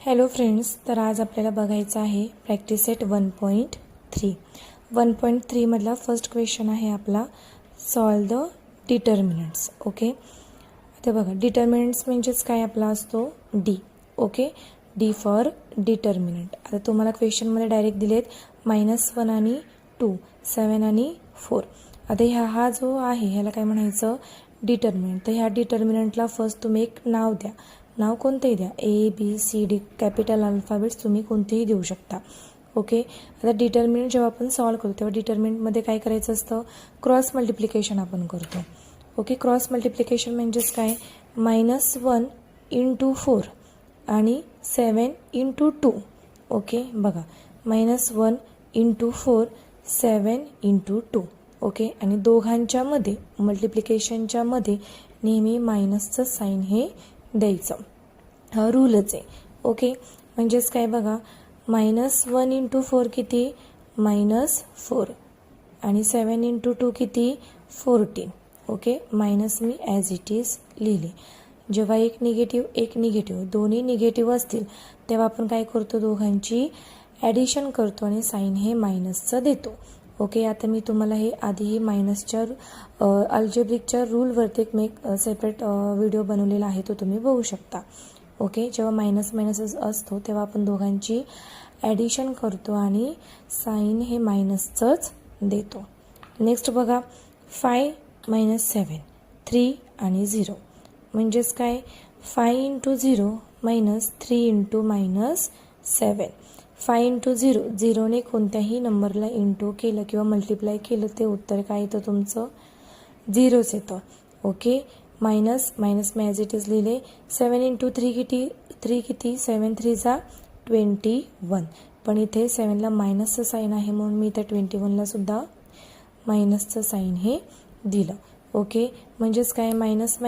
Hello friends, तर आज आपल्याला बघायचं आहे प्रॅक्टिस सेट 1.3. 1.3 मधला फर्स्ट क्वेश्चन आहे आपला सॉल्व द डिटर्मिनंट्स. ओके, आता बघा डिटर्मिनंट्स म्हणजेच काय आपला असतो D. Okay, D for determinant. आता तुम्हाला क्वेश्चनमध्ये डायरेक्ट दिलेत -1 आणि 2, 7 आणि 4. आता हा जो आहे ह्याला काय म्हणायचं डिटर्मिनंट. तर ह्या डिटर्मिनंटला फर्स्ट तुम्ही एक नाव द्या. नाव कोणतेही द्या, ABCD कॅपिटल अल्फाबेट्स तुम्ही कोणतेही देऊ शकता. ओके, आता डिटर्मिनंट जेव्हा आपण सॉल्व करतो तेव्हा डिटर्मिनंटमध्ये काय करायचं असतं, क्रॉस मल्टिप्लिकेशन आपण करतो. ओके, क्रॉस मल्टिप्लिकेशन म्हणजेच काय, -1 × 4 आणि 7 × 2. ओके, बघा -1 × 4 7 × 2. ओके, आणि दोघांच्या मध्ये मल्टिप्लिकेशनच्या मध्ये नेहमी मायनसचं साईन हे द्यायचं, हा रूलच आहे. ओके, म्हणजेच काय बघा, -1 × 4 किती, -4 आणि 7 × 2 किती, 14. Okay, minus me as it is लिहिले. जेव्हा एक निगेटिव्ह दोन्ही निगेटिव्ह असतील तेव्हा आपण काय करतो, दोघांची ॲडिशन करतो आणि साईन हे मायनसचं देतो. ओके, आता मी तुम्हाला हे आधी मायनसच्या अल्जेब्रिकच्या रूलवरती एक सेपरेट व्हिडिओ बनवलेला आहे, तो तुम्ही बघू शकता. ओके, जेव्हा मायनस असतो तेव्हा आपण दोघांची ॲडिशन करतो आणि साईन हे मायनसचंच देतो. नेक्स्ट बघा, 5 - 7 3 आणि 0 म्हणजेच काय, 5 × 0 -3 × -7. 5 × 0, 0ने कोणत्याही नंबरला इंटू केलं किंवा मल्टिप्लाय केलं ते उत्तर काय येतं तुमचं, 0च येतं. Okay, minus me as it is लिहिले. 7 × 3 किती, 3 किती, 7 3 = 21. पण इथे 7ला मायनसचं साईन आहे म्हणून मी इथे 21ला सुद्धा मायनसचं साईन हे दिलं. ओके, म्हणजेच काय, minus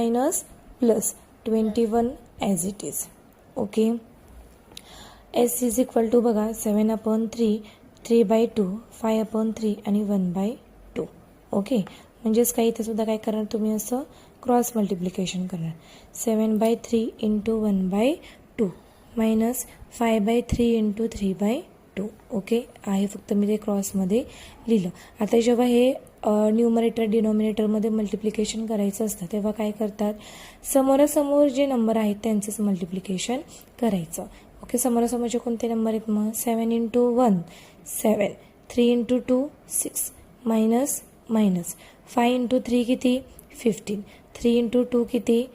plus 21 as it is. Okay, S = बघा 7/3, 3/2, 5/3 आणि 1/2. ओके, म्हणजेच काय, इथे सुद्धा काय करणार तुम्ही, असं क्रॉस मल्टिप्लिकेशन करणार. 7/3 × 1/2 -5/3 × 3/2. ओके, आहे फक्त मी ते क्रॉसमध्ये लिहिलं. आता जेव्हा हे न्यूमरेटर डिनॉमिनेटरमध्ये मल्टिप्लिकेशन करायचं असतं तेव्हा काय करतात, समोरासमोर जे नंबर आहेत त्यांचंच मल्टिप्लिकेशन करायचं. ओके, समोरासमोरचे कोणते नंबर आहेत मग, 7 × 1 7, 3 × 2 6, -, 5 × 3 किती, 15, 3 × 2 किती,